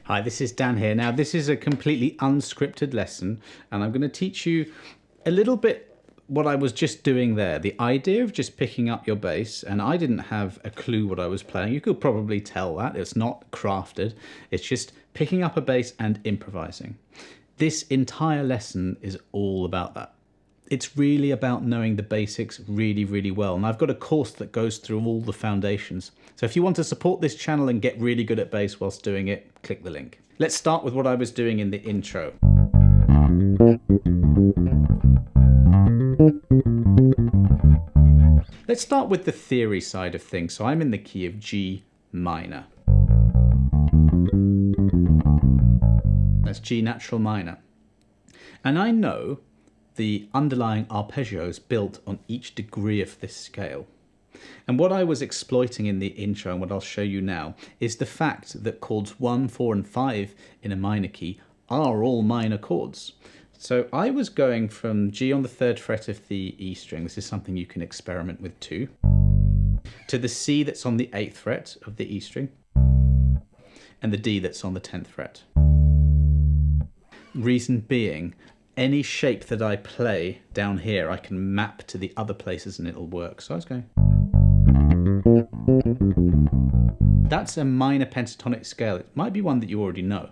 Hi, this is Dan here. Now, this is a completely unscripted lesson, and I'm going to teach you a little bit what I was just doing there. The idea of just picking up your bass, and I didn't have a clue what I was playing. You could probably tell that. It's not crafted. It's just picking up a bass and improvising. This entire lesson is all about that. It's really about knowing the basics really, really well. And I've got a course that goes through all the foundations. So if you want to support this channel and get really good at bass whilst doing it, click the link. Let's start with what I was doing in the intro. Let's start with the theory side of things. So I'm in the key of G minor. That's G natural minor. And I know the underlying arpeggios built on each degree of this scale. And what I was exploiting in the intro, and what I'll show you now, is the fact that chords 1, 4 and 5 in a minor key are all minor chords. So I was going from G on the 3rd fret of the E string, this is something you can experiment with too, to the C that's on the 8th fret of the E string, and the D that's on the 10th fret. Reason being, any shape that I play down here, I can map to the other places and it'll work. So I was going. That's a minor pentatonic scale. It might be one that you already know.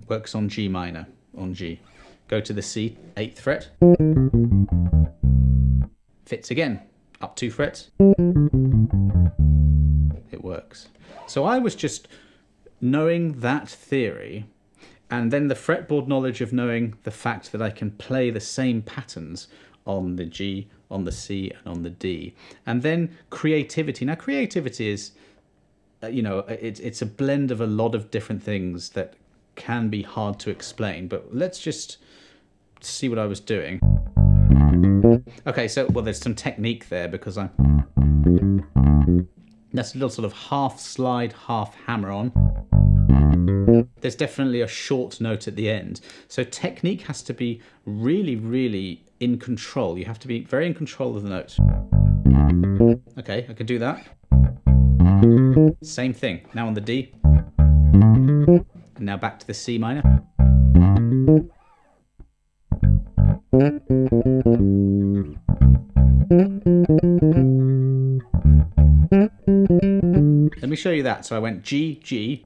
Works on G minor, on G. Go to the C, 8th fret. Fits again, up 2 frets. It works. So I was just knowing that theory, and then the fretboard knowledge of knowing the fact that I can play the same patterns on the G, on the C, and on the D. And then creativity. Now, creativity is, it's a blend of a lot of different things that can be hard to explain. But let's just see what I was doing. Okay, so, well, there's some technique there because that's a little sort of half slide, half hammer on. There's definitely a short note at the end. So technique has to be really, really in control. You have to be very in control of the notes. Okay, I can do that. Same thing. Now on the D. And now back to the C minor. Let me show you that. So I went G, G.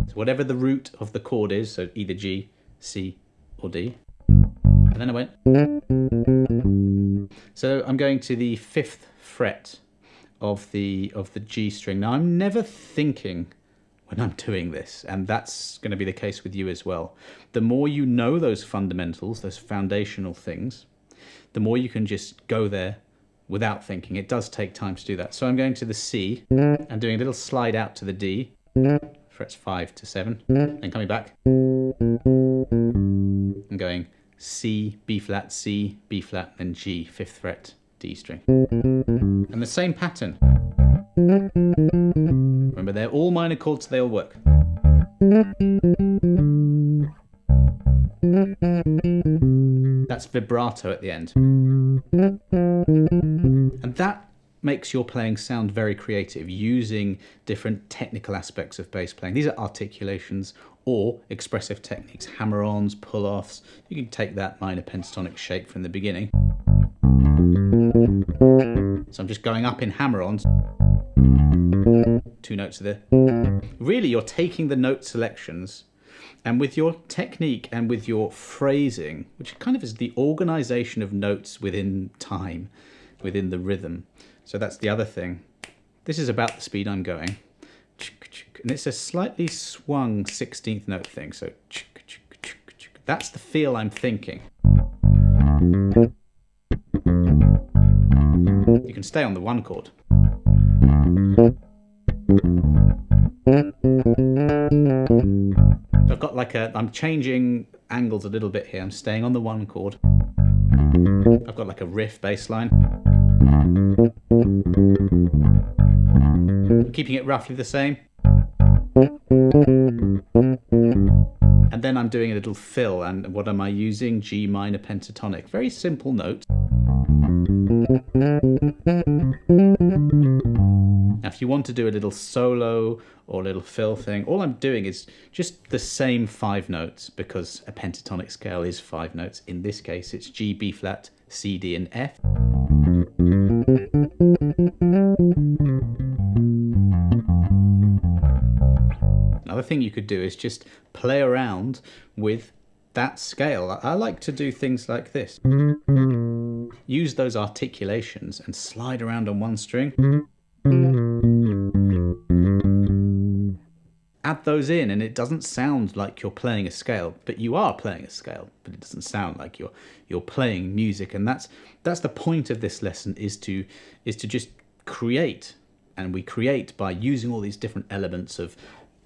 So whatever the root of the chord is, so either G, C, or D. And then I went. So I'm going to the 5th fret of the G string. Now I'm never thinking when I'm doing this, and that's going to be the case with you as well. The more you know those fundamentals, those foundational things, the more you can just go there without thinking. It does take time to do that. So I'm going to the C and doing a little slide out to the D. Frets 5 to 7, then coming back and going C, B flat, C, B flat, then G, 5th fret, D string. And the same pattern. Remember, they're all minor chords, they all work. That's vibrato at the end. And that makes your playing sound very creative, using different technical aspects of bass playing. These are articulations or expressive techniques, hammer-ons, pull-offs. You can take that minor pentatonic shape from the beginning. So I'm just going up in hammer-ons. 2 notes are there. Really, you're taking the note selections, and with your technique and with your phrasing, which kind of is the organization of notes within time, within the rhythm. So that's the other thing. This is about the speed I'm going. And it's a slightly swung 16th note thing. So that's the feel I'm thinking. You can stay on the 1 chord. So I've got like I'm changing angles a little bit here. I'm staying on the 1 chord. I've got like a riff bass line. Keeping it roughly the same. And then I'm doing a little fill, and what am I using? G minor pentatonic. Very simple note. Now, if you want to do a little solo or a little fill thing, all I'm doing is just the same 5 notes, because a pentatonic scale is 5 notes. In this case, it's G, B flat, C, D, and F. Another thing you could do is just play around with that scale. I like to do things like this. Use those articulations and slide around on one string. Add those in, and it doesn't sound like you're playing a scale, but you are playing a scale, but it doesn't sound like you're playing music. And that's the point of this lesson, is to just create. And we create by using all these different elements of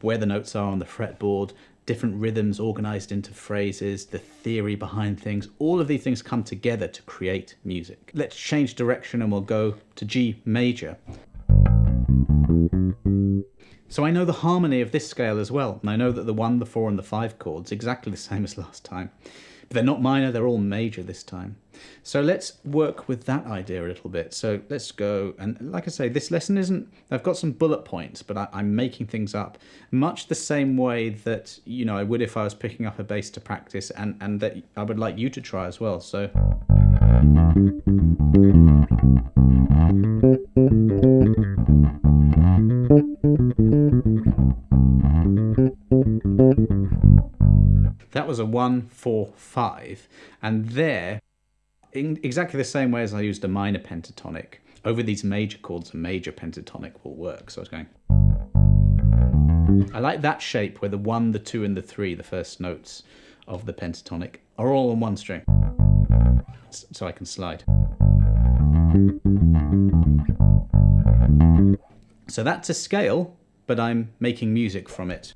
where the notes are on the fretboard, different rhythms organized into phrases, the theory behind things. All of these things come together to create music. Let's change direction and we'll go to G major. So I know the harmony of this scale as well, and I know that the 1, the 4, and the 5 chords exactly the same as last time. But they're not minor, they're all major this time. So let's work with that idea a little bit. So let's go, and like I say, this lesson isn't, I've got some bullet points, but I'm making things up much the same way that, you know, I would if I was picking up a bass to practice, and that I would like you to try as well. So that was a 1, 4, 5, and there, in exactly the same way as I used a minor pentatonic, over these major chords, a major pentatonic will work. So I was going. I like that shape where the 1, the 2, and the 3, the first notes of the pentatonic, are all on one string. So I can slide. So that's a scale, but I'm making music from it.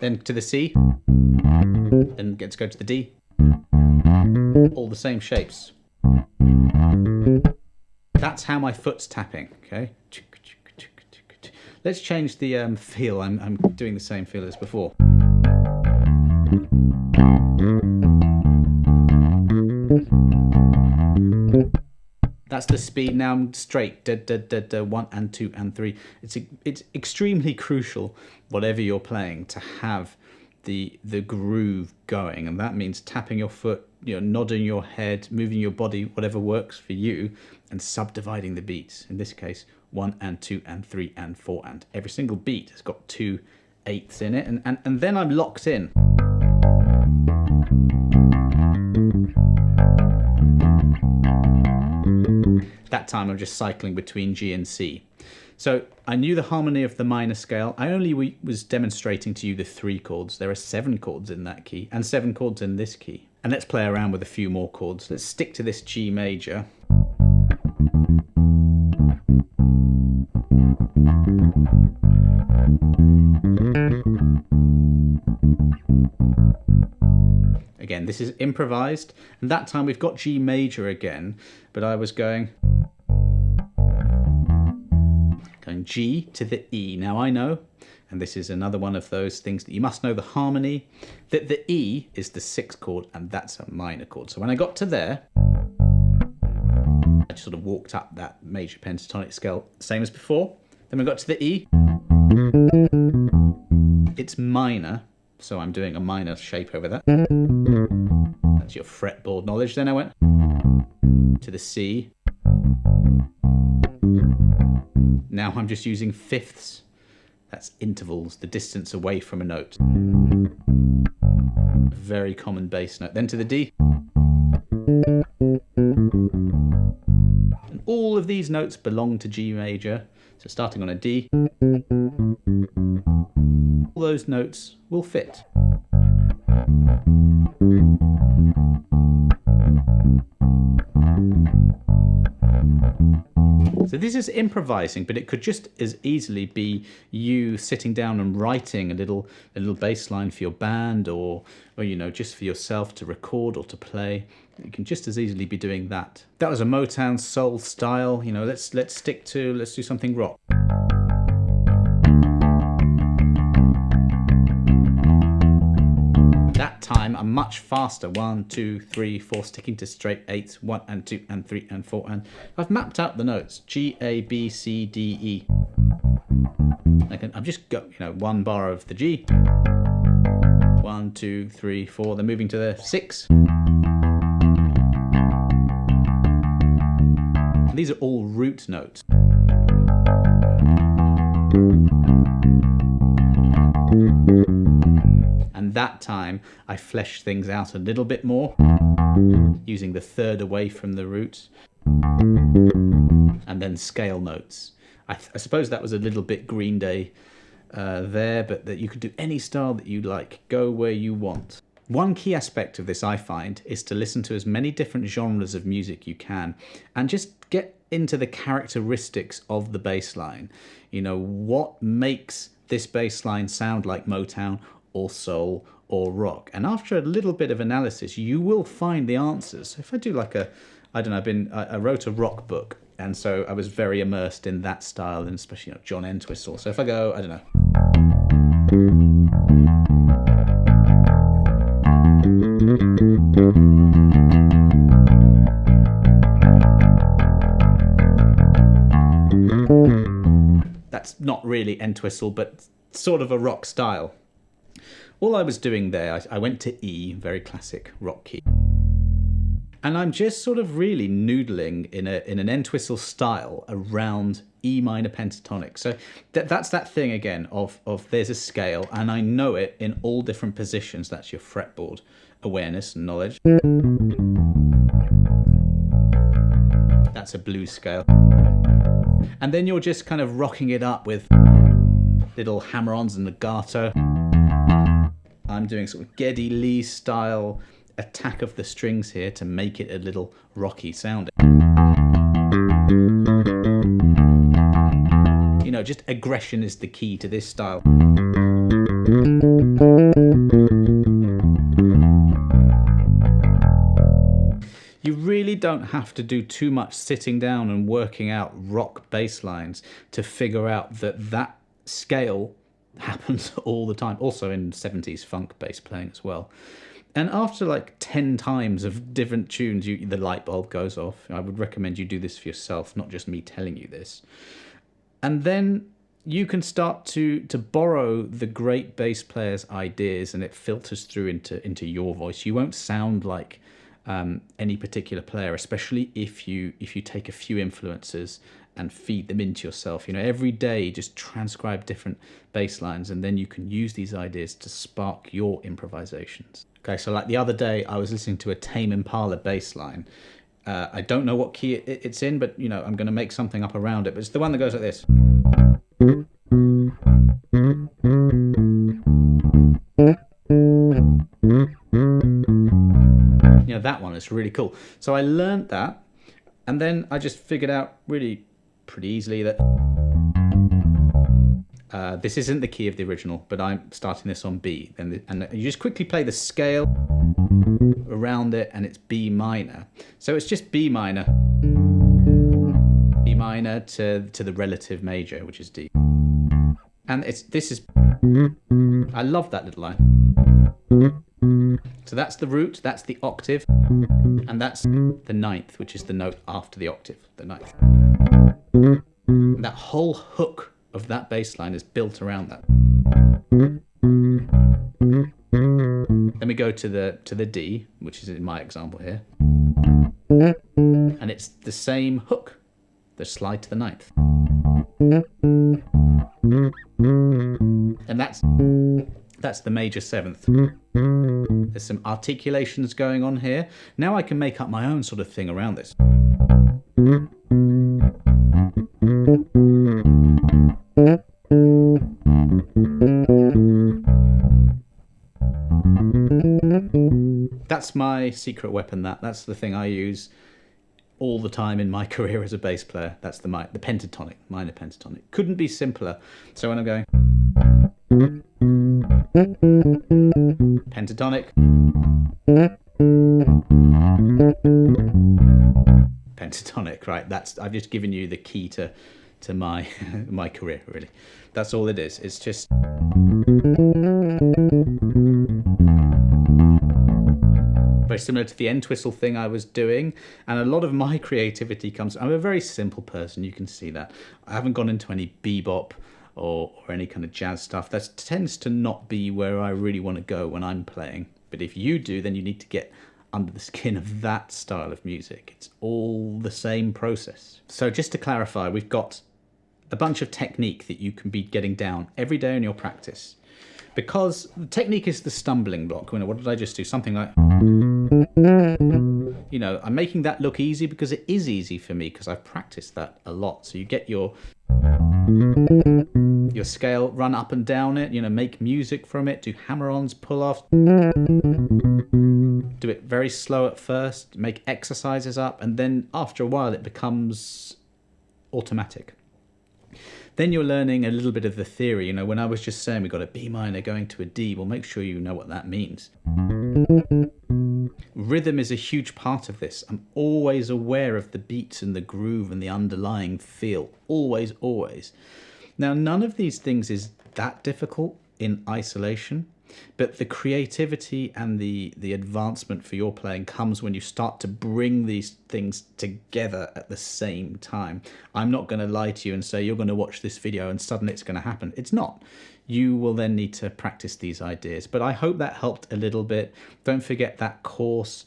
Then to the C, then let's go to the D. All the same shapes. That's how my foot's tapping, okay? Let's change the feel. I'm doing the same feel as before. That's the speed. Now I'm straight. Da, da, da, da, 1 and 2 and 3. It's extremely crucial, whatever you're playing, to have the groove going, and that means tapping your foot, you know, nodding your head, moving your body, whatever works for you, and subdividing the beats. In this case, 1 and 2 and 3 and 4, and every single beat has got 2/8 in it, and then I'm locked in. That time I'm just cycling between G and C. So I knew the harmony of the minor scale. I only was demonstrating to you the 3 chords. There are 7 chords in that key and 7 chords in this key. And let's play around with a few more chords. Let's stick to this G major. Again, this is improvised, and that time we've got G major again, but I was going G to the E. Now I know, and this is another one of those things that you must know the harmony, that the E is the 6th chord, and that's a minor chord. So when I got to there, I just sort of walked up that major pentatonic scale, same as before. Then we got to the E. It's minor, so I'm doing a minor shape over that. That's your fretboard knowledge. Then I went to the C. Now I'm just using fifths. That's intervals, the distance away from a note. A very common bass note. Then to the D. And all of these notes belong to G major. So starting on a D, all those notes will fit. So this is improvising, but it could just as easily be you sitting down and writing a little bass line for your band, or you know, just for yourself to record or to play. You can just as easily be doing that. That was a Motown soul style. You know, let's do something rock. That time I'm much faster. 1, 2, 3, 4, sticking to straight eighths. 1 and 2 and 3 and 4, and I've mapped out the notes. G, A, B, C, D, E. I've just got, you know, one bar of the G. 1, 2, 3, 4. Then moving to the 6. And these are all root notes. And that time I flesh things out a little bit more, using the third away from the root, and then scale notes. I suppose that was a little bit Green Day there, but that you could do any style that you like, go where you want. One key aspect of this, I find, is to listen to as many different genres of music you can and just get into the characteristics of the bass line. You know, what makes this bass line sound like Motown or soul or rock? And after a little bit of analysis, you will find the answers. So if I do like I wrote a rock book, and so I was very immersed in that style, and especially, you know, John Entwistle. So if I go, I don't know. That's not really Entwistle, but sort of a rock style. All I was doing there, I went to E, very classic rock key. And I'm just sort of really noodling in an Entwistle style around E minor pentatonic. So that's that thing again of there's a scale, and I know it in all different positions. That's your fretboard awareness and knowledge. That's a blues scale. And then you're just kind of rocking it up with little hammer-ons and legato. I'm doing sort of Geddy Lee style attack of the strings here to make it a little rocky sounding. You know, just aggression is the key to this style. You really don't have to do too much sitting down and working out rock bass lines to figure out that scale happens all the time. Also in 70s funk bass playing as well. And after like 10 times of different tunes, the light bulb goes off. I would recommend you do this for yourself, not just me telling you this. And then you can start to borrow the great bass player's ideas, and it filters through into your voice. You won't sound like any particular player, especially if you take a few influences and feed them into yourself. You know, every day just transcribe different bass lines, and then you can use these ideas to spark your improvisations. Okay, so like the other day, I was listening to a Tame Impala bass line. I don't know what key it's in, but you know, I'm going to make something up around it. But it's the one that goes like this. You know, that one is really cool. So I learned that, and then I just figured out really pretty easily that this isn't the key of the original, but I'm starting this on B. And you just quickly play the scale around it, and it's B minor. So it's just B minor to the relative major, which is D. And this is, I love that little line. So that's the root, that's the octave, and that's the ninth, which is the note after the octave, the ninth. And that whole hook of that bass line is built around that. Then we go to the D, which is in my example here, and it's the same hook, the slide to the ninth. And that's the major seventh. There's some articulations going on here. Now I can make up my own sort of thing around this. That's my secret weapon. That's the thing I use all the time in my career as a bass player. That's the pentatonic, minor pentatonic. Couldn't be simpler. So when I'm going pentatonic, pentatonic, right? I've just given you the key to my my career, really. That's all it is. It's just very similar to the end whistle thing I was doing. And a lot of my creativity comes, I'm a very simple person, you can see that. I haven't gone into any bebop or any kind of jazz stuff. That tends to not be where I really want to go when I'm playing. But if you do, then you need to get under the skin of that style of music. It's all the same process. So just to clarify, we've got a bunch of technique that you can be getting down every day in your practice. Because the technique is the stumbling block. You know, what did I just do? Something like, you know, I'm making that look easy because it is easy for me because I've practiced that a lot. So you get your scale, run up and down it, you know, make music from it, do hammer-ons, pull-offs. Do it very slow at first, make exercises up, and then after a while it becomes automatic. Then you're learning a little bit of the theory. You know, when I was just saying we got a B minor going to a D, well, make sure you know what that means. Rhythm is a huge part of this. I'm always aware of the beats and the groove and the underlying feel. Always, always. Now, none of these things is that difficult in isolation, but the creativity and the advancement for your playing comes when you start to bring these things together at the same time. I'm not going to lie to you and say you're going to watch this video and suddenly it's going to happen. It's not. You will then need to practice these ideas. But I hope that helped a little bit. Don't forget that course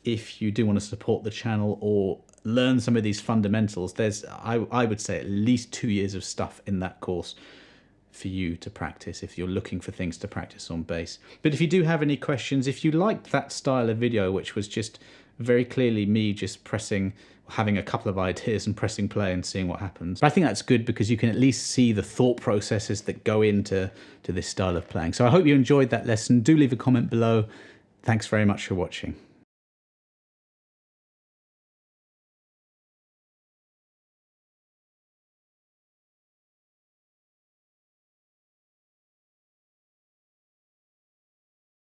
if you do want to support the channel or learn some of these fundamentals. There's, I would say, at least 2 years of stuff in that course for you to practice if you're looking for things to practice on bass. But if you do have any questions, if you liked that style of video, which was just very clearly me just pressing, having a couple of ideas and pressing play and seeing what happens, I think that's good because you can at least see the thought processes that go into this style of playing. So I hope you enjoyed that lesson. Do leave a comment below. Thanks very much for watching.